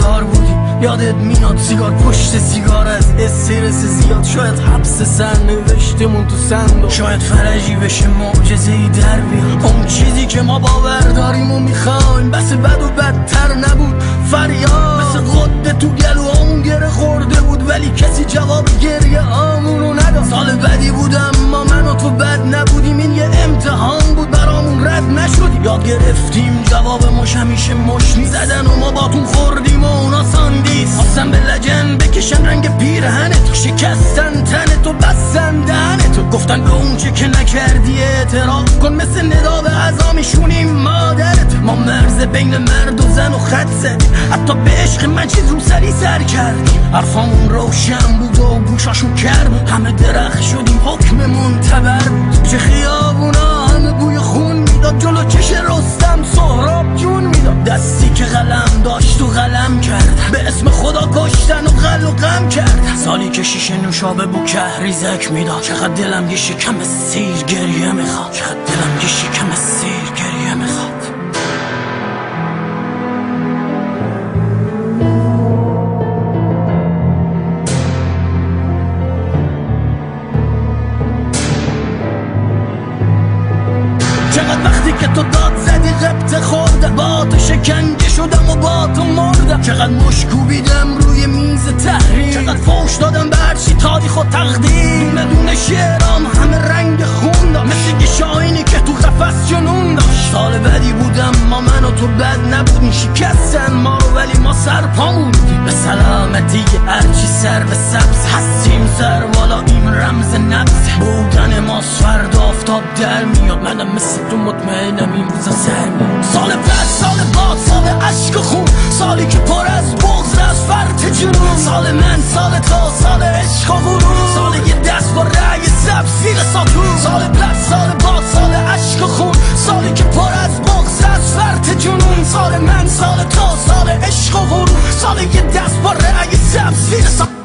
بیکار بودی، یادت میاد سیگار پشت سیگار از استرس زیاد، شاید حبس سرنوشتمون تو صندوق، شاید فرجی بشه معجزه‌ای در بیاد. اون چیزی که ما باور داریم و میخوایم بس بد و بدتر نبود، فریاد مثل قده تو گلوامون گره خورده بود، ولی کسی جواب گریه آمونو نداد. سال بدی بودم ما من و تو بد نبودیم، این یه امتحان بود برامون رد نشدیم. یاد گرفتیم جواب مش همیشه مش میزدن و ما باتون خوردیم و اونا ساندیس. خواستن به لجن بکشن رنگ پیرهنت، شکستن تنت و بستن دهنت، گفتن به اون چه که نکردی اعتراف کن، مثل ندا به عزا میشونیم مادرت. ما مرز بین مرد و زن و خط زدیم، حتی به عشق من چیز رو سری سر کردیم. حرفامون روشن بود و گوشاشون کرد، همه درخت شدیم حکممون تبر. چه خیابونا همه بوی خون میداد، جلو چش رستم سهراب جون میداد. دستی که قلم داشت و قلم کرد، به اسم خدا کشتن و قل و غم کرد. سالی که شیشه نوشابه بو کهریزک میداد، چقدر دلم یه شکم سیر گریه میخواد، چقدر دلم یه شکم سیر گریه میخواد. چقدر وقتی که تو داد زدی غبطه خوردم، با تو شکنجه شدم و با تو مردم. چقدر مشکوبیدم روی میز تحریر، چقدر فوش دادم به هرچی تاریخ و تقدیر. دونه دونه شعرام همه رنگ خوندم، مثل یه شاهینی که تو قفس جنون داشت. سال بدی بودم ما من و تو بد نبودیم، شکستن ما رو ولی ما سر پاموندیم. به سلامتی هرچی سر به سبز هستیم، سر بالا این رمز نبز بودن ماست. فردا آفتاب در میاد، منم مثل تو مطمئنم این روزا سر میاد. سال بعد سال بعد سال عشق و خون، سالی که پر از بغض از فرط جنون. سال من سال تا سال عشق و غرور، سال یه دست با رأی سبز زیر ساتون. سال بعد سال بعد سال عشق و خون، سالی که پر از بغض از فرط جنون. سال من سال تا سال عشق و غرور، سال یه دست با رأی سبز زیر ساتون.